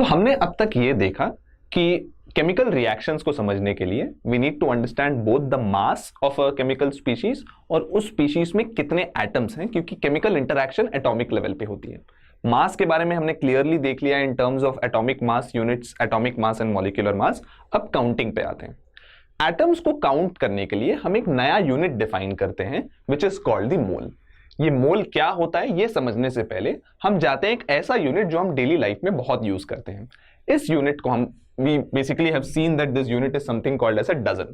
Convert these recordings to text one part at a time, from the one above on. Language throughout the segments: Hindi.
तो हमने अब तक ये देखा कि केमिकल रिएक्शंस को समझने के लिए we need to understand both the mass of a chemical species और उस स्पीशीज में कितने एटम्स हैं, क्योंकि केमिकल इंटरैक्शन एटॉमिक लेवल पे होती है। मास के बारे में हमने क्लियरली देख लिया in terms of atomic mass units, atomic mass and molecular mass. अब काउंटिंग पे आते हैं। एटम्स को काउंट करने के लिए हम एक नया यूनिट डिफाइन करते हैं which is called the mole. ये मोल क्या होता है ये समझने से पहले हम जाते हैं एक ऐसा यूनिट जो हम डेली लाइफ में बहुत यूज करते हैं। इस यूनिट को हम we basically have seen that this unit is something called as a dozen.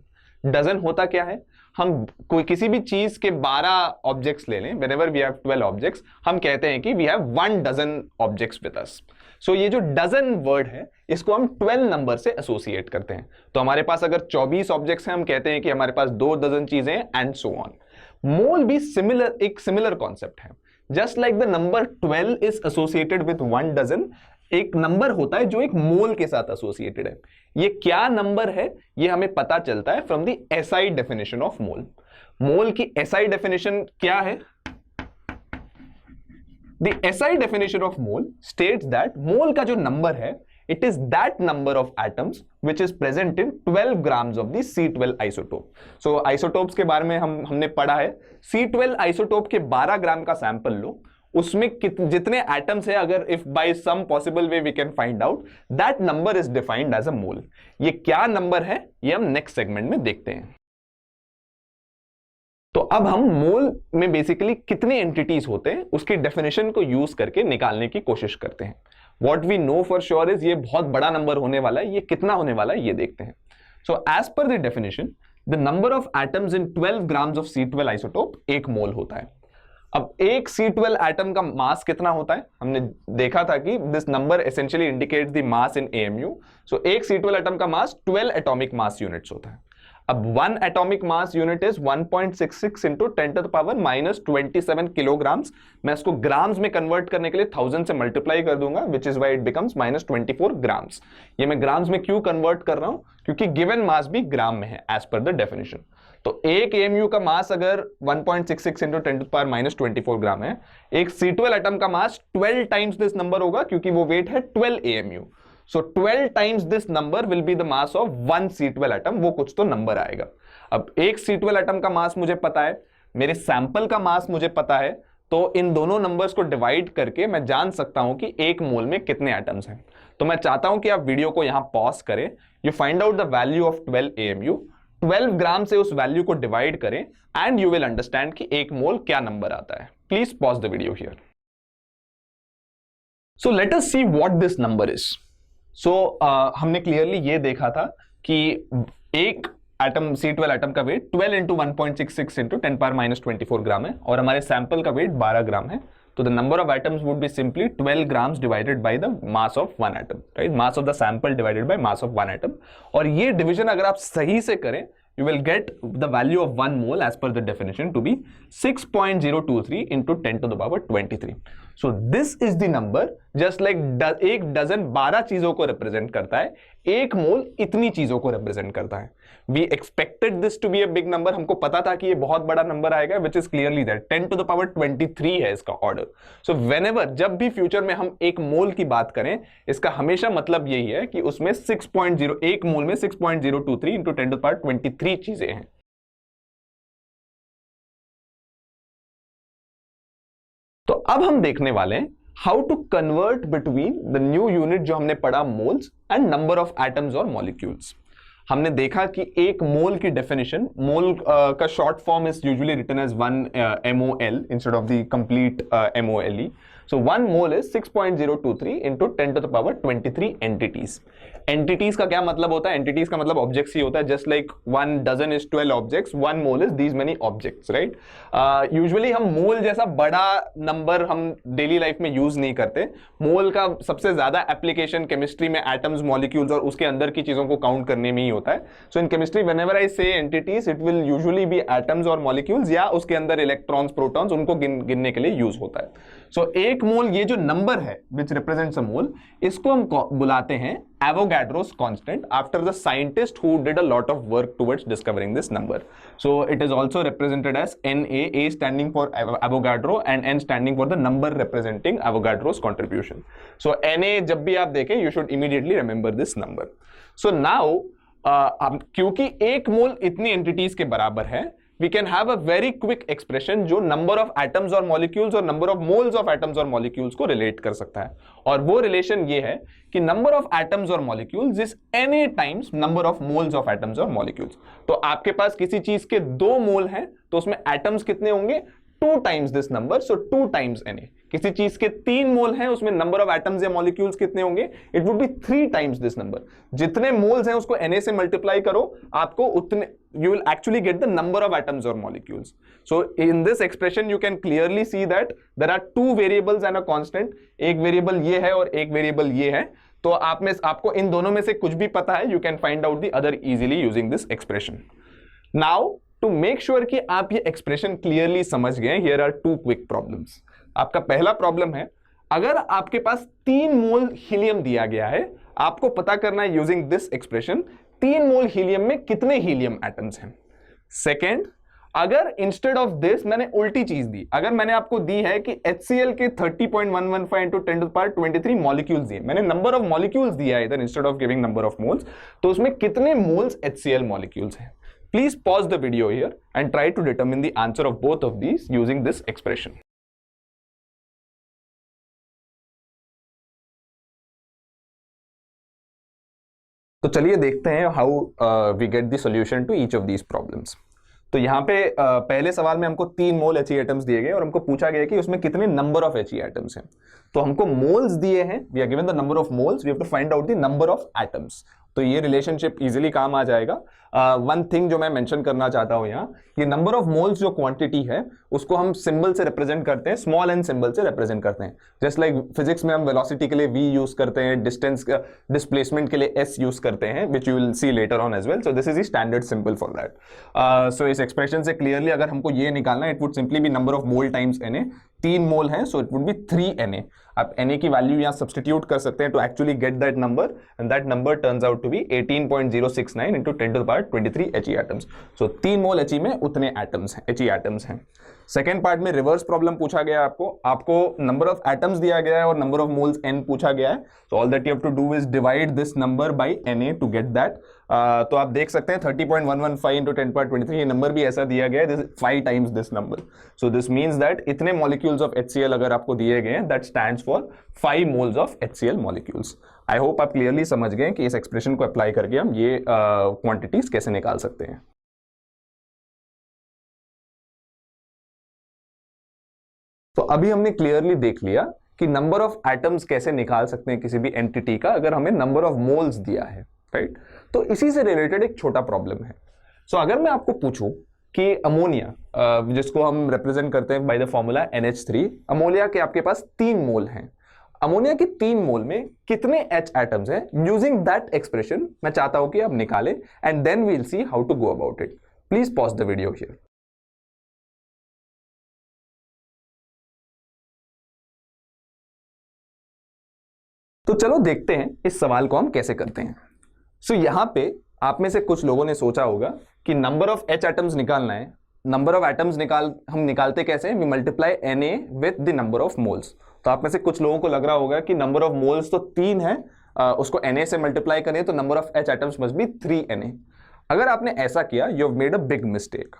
Dozen होता क्या है? हम कोई किसी भी चीज के 12 ऑब्जेक्ट्स ले लें, whenever we have 12 ऑब्जेक्ट्स, हम कहते हैं कि we have 1 dozen objects with us. So ये जो डजन वर्ड है इसको हम 12 नंबर से एसोसिएट करते हैं। तो हमारे पास अगर 24 ऑब्जेक्ट्स हैं, हम कहते हैं कि हमारे पास 2 डजन चीजें हैं एंड सो ऑन। मोल भी एक सिमिलर कॉन्सेप्ट है। Just like the number 12 is associated with 1 dozen, एक नंबर होता है जो एक मोल के साथ एसोसिएटेड है। ये क्या नंबर है ये हमें पता चलता है from the SI definition of mole. Mole की एसआई डेफिनेशन क्या है? The SI definition of mole states that mole का जो नंबर है it is that number of atoms which is present in 12 grams of the C12 isotope. So isotopes के बारे में हमने पढ़ा है। C12 आइसोटोप के 12 ग्राम का सैंपल लो, उसमें जितने एटम्स है, अगर if by some possible way we can find out, that number is defined as a mole. ये क्या नंबर है ये हम नेक्स्ट सेगमेंट में देखते हैं। तो अब हम मोल में बेसिकली कितने एंटिटीज होते हैं उसकी डेफिनेशन को यूज करके निकालने की कोशिश करते हैं। What we know for sure is ये बहुत बड़ा नंबर होने वाला है। ये कितना होने वाला है ये देखते हैं। So as per the definition the number of atoms in 12 grams of C12 isotope 1 mole होता है। अब एक C12 एटम का मास कितना होता है? हमने देखा था कि this number essentially indicates the mass in AMU। सो एक C12 एटम का मास 12 एटॉमिक मास यूनिट्स होता है। अब 1 atomic mass unit is 1.66 into 10 to the power -27 kilograms. मैं इसको ग्राम्स में कन्वर्ट करने के लिए 1000 से मल्टीप्लाई कर दूंगा, which is why it becomes -24 grams. ये मैं ग्राम्स में क्यों कन्वर्ट कर रहा हूं? क्योंकि गिवन मास भी ग्राम में है एज पर द डेफिनेशन। तो एक AMU का मास अगर 1.66 into 10 to the power -24 gram है, एक C12 एटम का मास 12 टाइम्स दिस नंबर होगा, क्योंकि वो वेट है 12 AMU। So 12 times this number will be the mass of 1 C12 atom। वो कुछ तो नंबर आएगा। अब एक C12 एटम का मास मुझे पता है, मेरे सैंपल का मास मुझे पता है, तो इन दोनों नंबर्स को डिवाइड करके मैं जान सकता हूं कि एक मोल में कितने एटम्स हैं। तो मैं चाहता हूं कि आप वीडियो को यहां पॉज करें, you find out the value of 12 AMU, 12 ग्राम से उस वैल्यू को डिवाइड करें एंड यू विल अंडरस्टैंड कि एक मोल क्या नंबर आता है। Please pause the video here. So let us see what this number is. So हमने क्लियरली ये देखा था कि एक एटम C12 एटम का weight 12 into 1.66 into 10 power -24 gram है और हमारे सैंपल का वेट 12 ग्राम है। तो the number of atoms would be simply 12 grams divided by the mass of 1 atom, right? Mass of the sample divided by mass of 1 atom. और ये डिवीजन अगर आप सही से करें, you will get the value of 1 mole as per the definition to be 6.023 into 10 to the power 23. So this is the number, just like एक डजन 12 चीजों को रिप्रेजेंट करता है, एक मोल इतनी चीजों को रिप्रेजेंट करता है। We expected this to be a big number, हमको पता था कि ये बहुत बड़ा नंबर आएगा, which is clearly that 10 to the power 23 है इसका ऑर्डर। So whenever, जब भी फ्यूचर में हम एक मोल की बात करें, इसका हमेशा मतलब यही है कि उसमें 6.0, एक मोल में 6.023 into 10 to the power 23 चीजें हैं। तो अब हम देखने वाले हैं how to convert between the new unit जो हमने पढ़ा moles and number of atoms और मॉलिक्यूल्स। हमने देखा कि एक मोल की डेफिनेशन, मोल का short form is usually written as 1 MOL instead of the complete MOLE। So 1 mole is 6.023 into 10 to the power 23 entities. Entities का क्या मतलब होता है? Entities का मतलब objects ही होता है। Just like 1 dozen is 12 objects, 1 mole is these many objects, right? Usually हम mole जैसा बड़ा नंबर हम डेली लाइफ में यूज नहीं करते। मोल का सबसे ज्यादा एप्लीकेशन केमिस्ट्री में एटम्स, मॉलिक्यूल्स और उसके अंदर की चीजों को काउंट करने में ही होता है। सो in chemistry whenever I say entities, it will usually be atoms और मॉलिक्यूल्स या उसके अंदर इलेक्ट्रॉन्स, प्रोटॉन्स, उनको गिनने के लिए यूज होता है। सो एक एक मोल, ये जो नंबर है विच रिप्रेजेंट्स अ मोल, इसको हम बुलाते हैं Avogadro's constant after the scientist who did a lot of work towards discovering this number. So it is also represented as Na, A standing for Avogadro and N standing for the number representing Avogadro's contribution. So Na जब भी आप देखें, you should immediately remember this number. So now क्योंकि एक मोल इतनी एंटिटीज के बराबर है, we can have a very quick expression जो number of atoms और molecules और number of moles of atoms और molecules को relate कर सकता है. और वो relation ये है कि number of atoms और molecules is Na times number of moles of atoms और molecules. तो आपके पास किसी चीज के 2 मोल हैं तो उसमें atoms कितने होंगे? 2 times this number, so 2 times Na. किसी चीज के 3 मोल हैं उसमें नंबर ऑफ एटम्स या मॉलिक्यूल्स कितने होंगे? It would be 3 times this number. जितने मोल्स हैं उसको Na से मल्टीप्लाई करो, आपको उतने, you will actually get the number of atoms or molecules. So in this expression you can clearly see that there are 2 variables and a constant. एक वेरिएबल ये है और एक वेरिएबल ये है. तो आपको इन दोनों में से कुछ भी पता है, you can find out the other easily using this expression. Now to make sure कि आप ये एक्सप्रेशन क्लियरली समझ गए, here are 2 quick problems. आपका पहला प्रॉब्लम है, अगर आपके पास 3 मोल हीलियम दिया गया है, आपको पता करना है using this expression 3 mole helium में कितने हीलियम एटम्स हैं. सेकेंड, अगर इंस्टेड ऑफ दिस मैंने उल्टी चीज दी, अगर मैंने आपको दी है कि HCl के 30.115 into 10 to the power 23 molecules दिए, मैंने नंबर ऑफ मॉलिक्यूल्स दिया है इधर instead of giving number of moles, तो उसमें कितने मोल्स HCl मॉलिक्यूल्स हैं. Please pause the video here and try to determine the answer of both of these using this expression. तो चलिए देखते हैं how we get the solution to each of these problems. तो यहाँ पे पहले सवाल में हमको 3 मोल He एटम्स दिए गए और हमको पूछा गया कि उसमें कितने नंबर ऑफ He एटम्स हैं. तो हमको मोल्स दिए हैं, we are given the number of moles, we have to find out the number of atoms. तो ये रिलेशनशिप इजीली काम आ जाएगा. वन थिंग जो मैं मेंशन करना चाहता हूं यहाँ, ये नंबर ऑफ मोल्स जो क्वांटिटी है उसको हम सिंबल से रिप्रेजेंट करते हैं, स्मॉल एन सिंबल से रिप्रेजेंट करते हैं. जस्ट लाइक फिजिक्स में हम वेलोसिटी के लिए v यूज करते हैं, डिस्टेंस डिस्प्लेसमेंट के लिए s यूज करते हैं, which you will see later on as well. So this is the standard symbol for that. So इस एक्सप्रेशन से क्लियरली अगर हमको ये निकालना है, it would simply be number of mole times Na. 3 mole है, so it would be 3 Na. आप Na की वैल्यू यहाँ सब्स्टिट्यूट कर सकते हैं to actually get that number, and that number turns out to be 18.069 into 10 to the power 23 He atoms. So 3 mole He में उतने एटम्स हैं, He एटम्स हैं. सेकेंड पार्ट में रिवर्स प्रॉब्लम पूछा गया है आपको नंबर ऑफ एटम्स दिया गया है और नंबर ऑफ मोल्स n पूछा गया है. So all that you have to do is divide this number by Na to get that. तो आप देख सकते हैं 30.115 into 10 power 23, ये नंबर भी ऐसा दिया गया है, this 5 times this number. So this means that इतने मॉलिक्यूल्स ऑफ HCl अगर आपको दिए गए हैं, that stands for 5 moles of HCl molecules. I hope आप क्लियरली समझ गए कि इस एक्सप्रेशन को अप्लाई करके हम ये क्वांटिटीज कैसे निकाल सकते हैं. तो अभी हमने क्लियरली देख लिया कि नंबर ऑफ एटम्स कैसे निकाल सकते हैं किसी भी एंटिटी का अगर हमें नंबर ऑफ मोल्स दिया है, राइट. तो इसी से रिलेटेड एक छोटा प्रॉब्लम है. सो अगर मैं आपको पूछूं कि अमोनिया, जिसको हम रिप्रेजेंट करते हैं by the formula NH3, ammonia के आपके पास 3 मोल हैं. अमोनिया के 3 मोल में कितने H एटम्स हैं? यूजिंग दैट एक्सप्रेशन मैं चाहता हूं कि आप निकालें, and then we will see how to go about it. Please pause the video here. तो चलो देखते हैं इस सवाल को हम कैसे करते हैं. सो यहां पे आप में से कुछ लोगों ने सोचा होगा कि नंबर ऑफ H एटम्स निकालना है. नंबर ऑफ एटम्स हम निकालते कैसे हैं? We multiply Na with the number of moles. तो आप में से कुछ लोगों को लग रहा होगा कि नंबर ऑफ मोल्स तो 3 है, उसको Na से मल्टीप्लाई करें तो number of H atoms must be 3 Na. अगर आपने ऐसा किया, you have made a big mistake.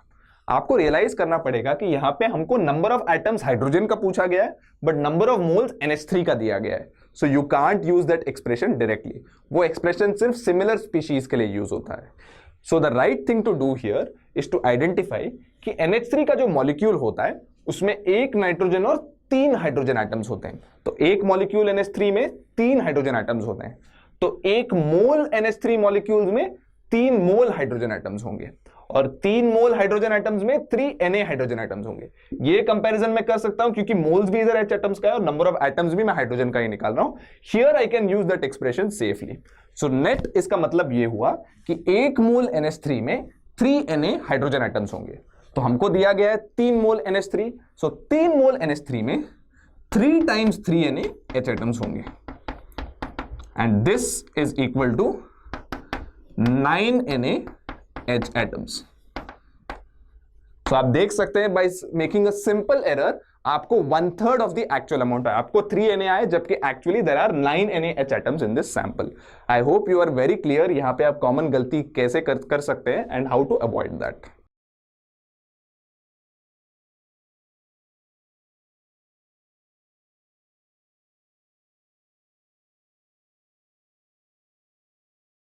आपको रियलाइज करना पड़ेगा कि यहां पे हमको नंबर ऑफ एटम्स हाइड्रोजन का पूछा गया है, but number of moles NH3 का दिया गया है. So you can't use that expression directly. वो एक्सप्रेशन सिर्फ सिमिलर स्पीशीज के लिए यूज होता है. So the right thing to do here is to identify कि NH3 का जो मॉलिक्यूल होता है उसमें 1 नाइट्रोजन और 3 हाइड्रोजन एटम्स होते हैं. तो एक मॉलिक्यूल NH3 में 3 हाइड्रोजन एटम्स होते हैं. तो 1 मोल NH3 मॉलिक्यूल्स में 3 मोल हाइड्रोजन एटम्स होंगे, और 3 मोल हाइड्रोजन एटम्स में 3 Na हाइड्रोजन एटम्स होंगे. ये कंपैरिजन मैं कर सकता हूं क्योंकि मोल्स भी इधर H एटम्स का है और नंबर ऑफ एटम्स भी मैं हाइड्रोजन का ही निकाल रहा हूं. Here I can use that expression safely. So net इसका मतलब ये हुआ कि 1 मोल NH3 में 3 Na हाइड्रोजन एटम्स होंगे. तो हमको दिया गया है 3 मोल NH3. सो 3 मोल NH3 में 3 times 3NaH एटम्स होंगे and this is equal to 9NaH atoms. तो आप देख सकते हैं by making a simple error आपको 1/3 ऑफ द एक्चुअल अमाउंट है, आपको 3Na आए जबकि actually there are 9NaH atoms in this sample. I hope you are very clear यहां पे आप कॉमन गलती कैसे कर सकते हैं and how to avoid that.